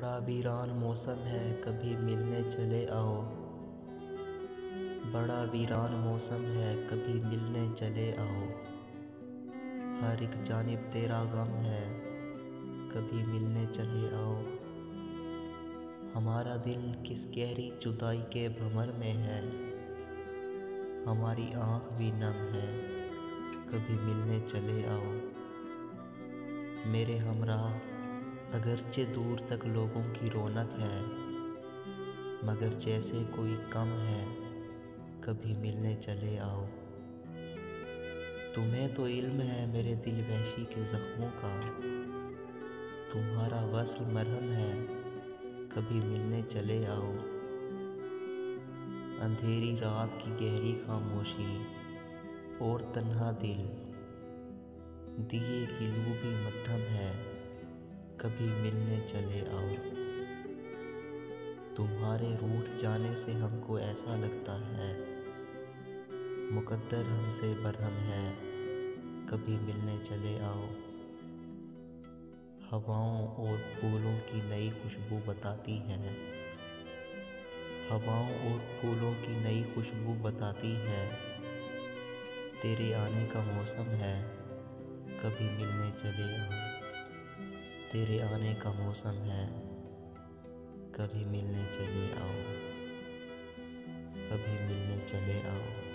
बड़ा वीरान मौसम है, कभी मिलने चले आओ। बड़ा वीरान मौसम है, कभी मिलने चले आओ। हर एक जानिब तेरा गम है, कभी मिलने चले आओ। हमारा दिल किस गहरी जुदाई के भंवर में है, हमारी आँख भी नम है, कभी मिलने चले आओ। मेरे हमराह अगरचे दूर तक लोगों की रौनक है, मगर जैसे कोई कम है, कभी मिलने चले आओ। तुम्हें तो इल्म है मेरे दिल वहशी के ज़ख्मों का, तुम्हारा वस्ल मरहम है, कभी मिलने चले आओ। अंधेरी रात की गहरी खामोशी और तन्हा दिल, दिए की लू भी मद्धम है, कभी मिलने चले आओ। तुम्हारे रूठ जाने से हमको ऐसा लगता है, मुकद्दर हमसे बरहम है, कभी मिलने चले आओ। हवाओं और फूलों की नई खुशबू बताती है, हवाओं और फूलों की नई खुशबू बताती है, तेरे आने का मौसम है, कभी मिलने चले आओ। तेरे आने का मौसम है, कभी मिलने चले आओ, कभी मिलने चले आओ।